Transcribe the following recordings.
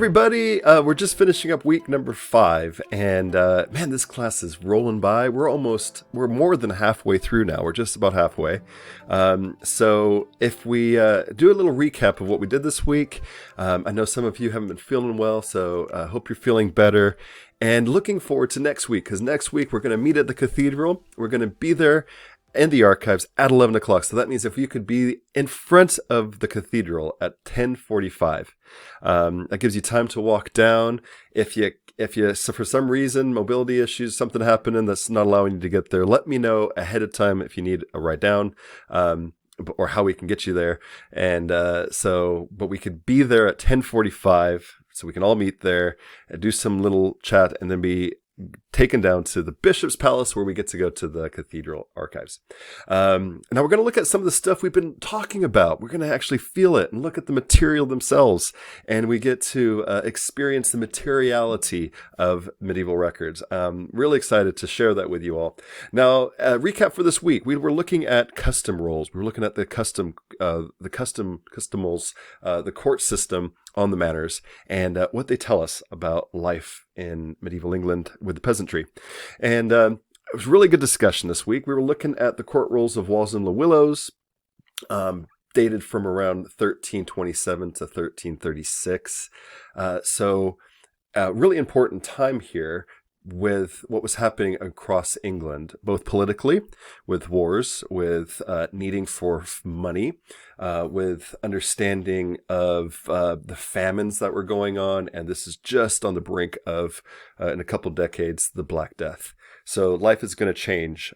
everybody. We're just finishing up week number 5, and man, this class is rolling by. We're more than halfway through now. We're just about halfway. So if we do a little recap of what we did this week, I know some of you haven't been feeling well, so I hope you're feeling better. And looking forward to next week, because next week we're going to meet at the cathedral. We're going to be there in the archives at 11 o'clock. So that means if you could be in front of the cathedral at 10:45, that gives you time to walk down. If you so for some reason, mobility issues, something happening that's not allowing you to get there, let me know ahead of time if you need a ride down, or how we can get you there. And but we could be there at 10:45, so we can all meet there and do some little chat, and then be taken down to the Bishop's Palace, where we get to go to the cathedral archives. Now we're going to look at some of the stuff we've been talking about. We're going to actually feel it and look at the material themselves, and we get to experience the materiality of medieval records. Really excited to share that with you all. Now, recap for this week: we were looking at custom rolls. We were looking at the customals, the court system on the manors, and what they tell us about life in medieval England with the peasantry. And it was a really good discussion this week. We were looking at the court rolls of Walsingham le Willows, dated from around 1327 to 1336. Really important time here with what was happening across England, both politically, with wars, with needing for money, with understanding of the famines that were going on, and this is just on the brink of, in a couple decades, the Black Death. So life is going to change,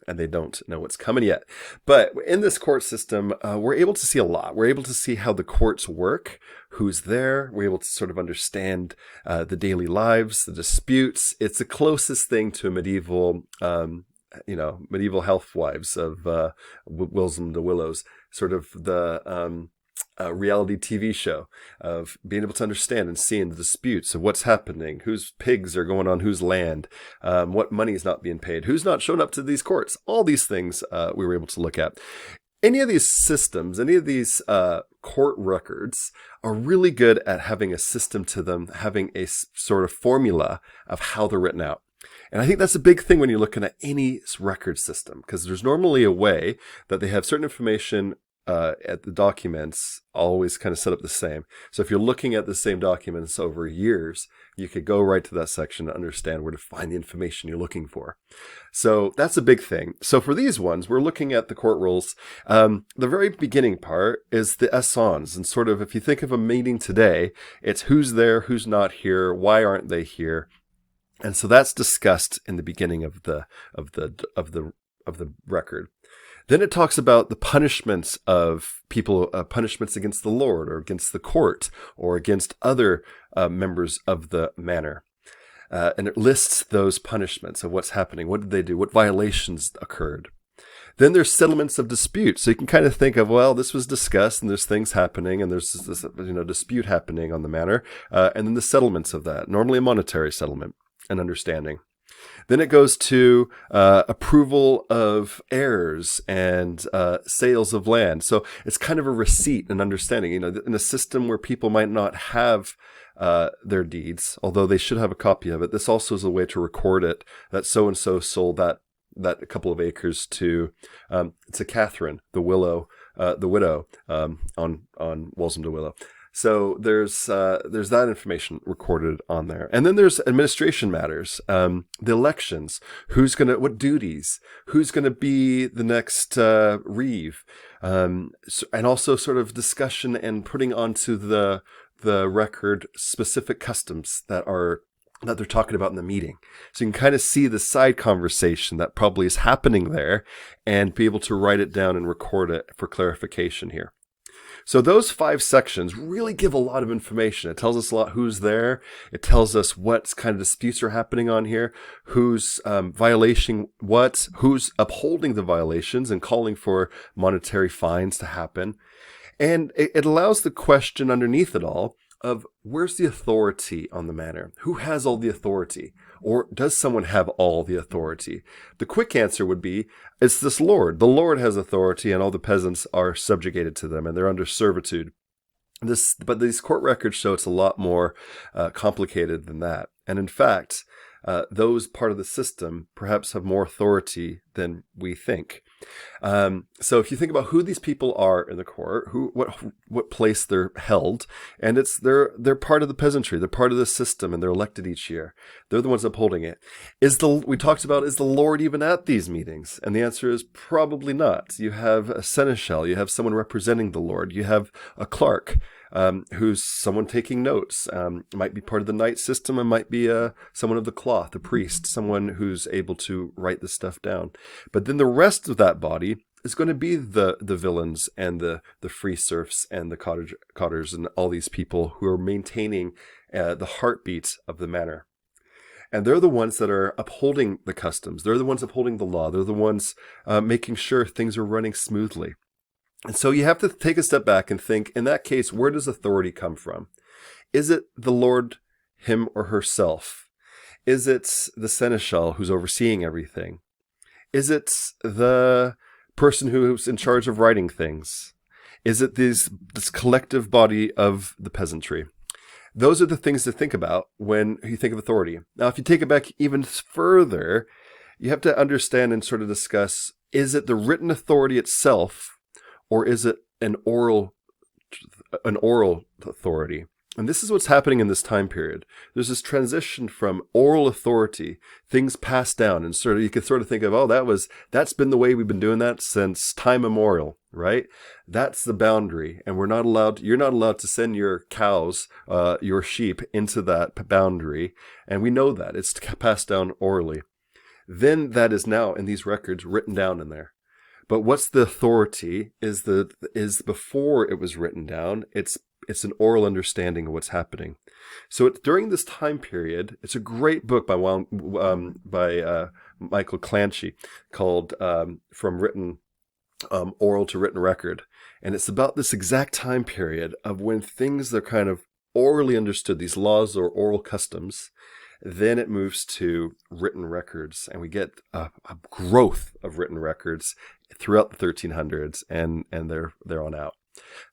and they don't know what's coming yet. But in this court system, we're able to see a lot. We're able to see how the courts work, who's there. We're able to sort of understand the daily lives, the disputes. It's the closest thing to a medieval, medieval housewives of Walsingham le Willows, sort of the reality TV show of being able to understand and seeing the disputes of what's happening, whose pigs are going on whose land, what money is not being paid, who's not showing up to these courts. All these things we were able to look at. Any of these systems, any of these court records are really good at having a system to them, having a sort of formula of how they're written out. And I think that's a big thing when you're looking at any record system, because there's normally a way that they have certain information at the documents always kind of set up the same. So if you're looking at the same documents over years, you could go right to that section and understand where to find the information you're looking for. So that's a big thing. So for these ones, we're looking at the court rolls. The very beginning part is the essence, and sort of if you think of a meeting today, it's who's there, who's not here, why aren't they here, and so that's discussed in the beginning of the record. Then it talks about the punishments of people, punishments against the Lord or against the court or against other members of the manor. And it lists those punishments of what's happening. What did they do? What violations occurred? Then there's settlements of dispute. So you can kind of think of, well, this was discussed and there's things happening and there's this dispute happening on the manor. And then the settlements of that, normally a monetary settlement and understanding. Then it goes to approval of heirs and sales of land. So it's kind of a receipt and understanding, in a system where people might not have their deeds, although they should have a copy of it. This also is a way to record it, that so-and-so sold that a couple of acres to Catherine, the widow on Walsingham le Willow. So there's that information recorded on there. And then there's administration matters, the elections, what duties, who's going to be the next reeve, and also sort of discussion and putting onto the record specific customs that they're talking about in the meeting. So you can kind of see the side conversation that probably is happening there and be able to write it down and record it for clarification here. So those 5 sections really give a lot of information. It tells us a lot who's there. It tells us what kind of disputes are happening on here, who's violating what, who's upholding the violations and calling for monetary fines to happen. And it allows the question underneath it all of where's the authority on the manor? Who has all the authority? Or does someone have all the authority? The quick answer would be, it's this Lord. The Lord has authority and all the peasants are subjugated to them and they're under servitude. But these court records show it's a lot more complicated than that. And in fact, those part of the system perhaps have more authority than we think. So if you think about who these people are in the court, what place they're held, and they're part of the peasantry, they're part of the system, and they're elected each year. They're the ones upholding it. Is the Lord even at these meetings? And the answer is probably not. You have a seneschal, you have someone representing the Lord, you have a clerk. Who's someone taking notes. It might be part of the knight system. It might be someone of the cloth, a priest, someone who's able to write this stuff down. But then the rest of that body is going to be the villains and the free serfs and the cotters and all these people who are maintaining the heartbeat of the manor. And they're the ones that are upholding the customs. They're the ones upholding the law. They're the ones making sure things are running smoothly. And so you have to take a step back and think, in that case, where does authority come from? Is it the Lord, him or herself? Is it the seneschal who's overseeing everything? Is it the person who's in charge of writing things? Is it this collective body of the peasantry? Those are the things to think about when you think of authority. Now, if you take it back even further, you have to understand and sort of discuss, is it the written authority itself, or is it an oral authority? And this is what's happening in this time period. There's this transition from oral authority, things passed down, and you can sort of think of, that's been the way we've been doing that since time immemorial, right? That's the boundary, and you're not allowed to send your cows, your sheep into that boundary, and we know that it's passed down orally. Then that is now in these records written down in there. But what's the authority is before it was written down. It's an oral understanding of what's happening. So during this time period, it's a great book by Michael Clancy called From Written Oral to Written Record. And it's about this exact time period of when things are kind of orally understood, these laws or oral customs. Then it moves to written records, and we get a growth of written records throughout the 1300s, and they're on out.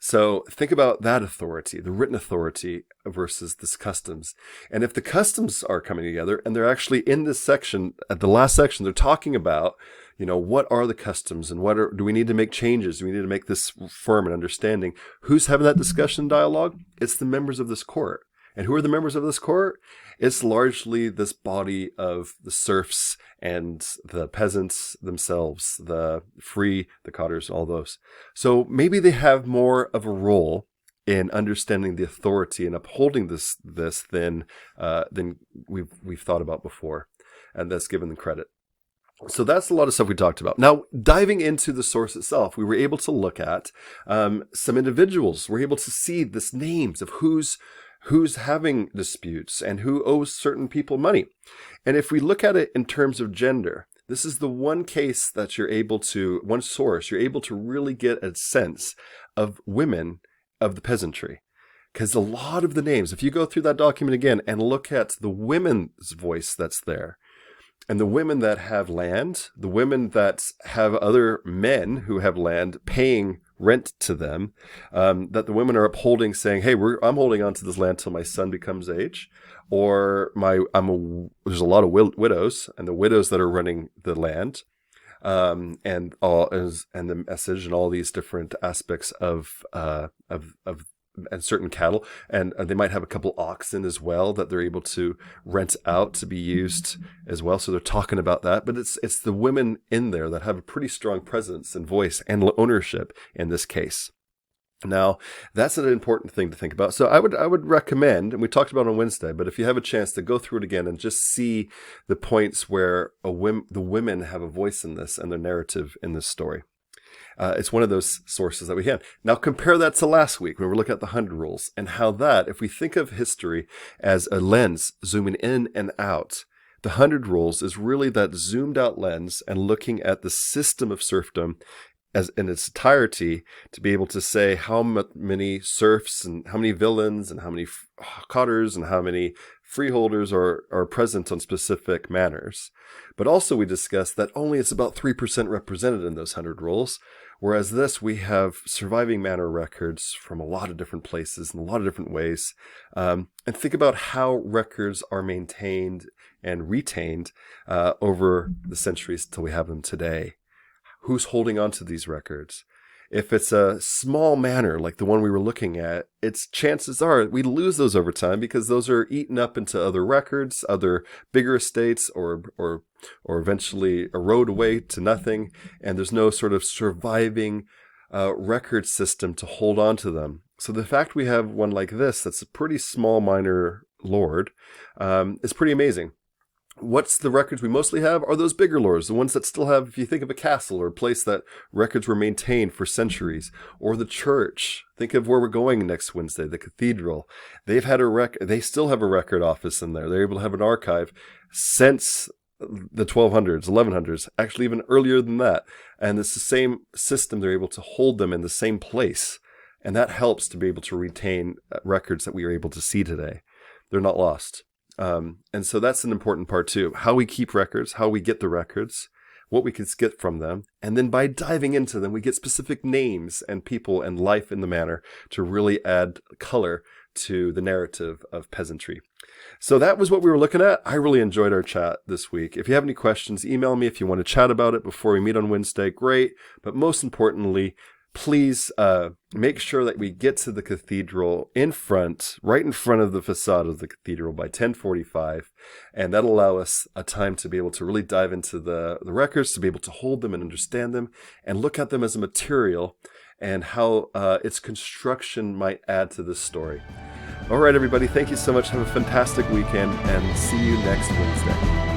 So think about that authority, the written authority versus this customs. And if the customs are coming together, and they're actually in this section, at the last section, they're talking about, what are the customs and do we need to make changes? Do we need to make this firm and understanding? Who's having that discussion dialogue? It's the members of this court. And who are the members of this court? It's largely this body of the serfs and the peasants themselves, the free, the cotters, all those. So maybe they have more of a role in understanding the authority and upholding this than we've thought about before, and that's given them credit. So that's a lot of stuff we talked about. Now, diving into the source itself, we were able to look at some individuals. We're able to see this names of who's having disputes and who owes certain people money. And if we look at it in terms of gender, this is the one case that one source, you're able to really get a sense of women of the peasantry. Because a lot of the names, if you go through that document again and look at the women's voice that's there, and the women that have land, the women that have other men who have land paying rent to them, that the women are upholding, saying, "Hey, I'm holding on to this land till my son becomes age," or there's a lot of widows, and the widows that are running the land, and the message and all these different aspects of and certain cattle, and they might have a couple oxen as well that they're able to rent out to be used as well. So they're talking about that, but it's the women in there that have a pretty strong presence and voice and ownership in this case. Now, that's an important thing to think about. So I would recommend, and we talked about it on Wednesday, but if you have a chance to go through it again and just see the points where the women have a voice in this and their narrative in this story. It's one of those sources that we have. Now compare that to last week when we look at the 100 rules and how that, if we think of history as a lens zooming in and out, the 100 rules is really that zoomed out lens and looking at the system of serfdom as in its entirety to be able to say how many serfs and how many villains and how many cotters and how many freeholders are present on specific manors. But also we discussed that only it's about 3% represented in those 100 rules, Whereas this, we have surviving manor records from a lot of different places in a lot of different ways. And think about how records are maintained and retained over the centuries till we have them today. Who's holding on to these records? If it's a small manor like the one we were looking at, its chances are we lose those over time because those are eaten up into other records, other bigger estates, or eventually erode away to nothing, and there's no sort of surviving record system to hold on to them. So the fact we have one like this that's a pretty small minor lord is pretty amazing. What's the records we mostly have are those bigger lords, the ones that still have, if you think of a castle or a place that records were maintained for centuries, or the church. Think of where we're going next Wednesday, the cathedral. They've had they still have a record office in there. They're able to have an archive since the 1200s, 1100s, actually even earlier than that. And it's the same system. They're able to hold them in the same place. And that helps to be able to retain records that we are able to see today. They're not lost. And so that's an important part too. How we keep records, how we get the records, what we can get from them. And then by diving into them, we get specific names and people and life in the manor to really add color to the narrative of peasantry. So that was what we were looking at. I really enjoyed our chat this week. If you have any questions, email me. If you want to chat about it before we meet on Wednesday, great. But most importantly, please make sure that we get to the cathedral right in front of the facade of the cathedral by 10:45, and that'll allow us a time to be able to really dive into the records, to be able to hold them and understand them, and look at them as a material and how its construction might add to this story. All right, everybody, thank you so much. Have a fantastic weekend, and see you next Wednesday.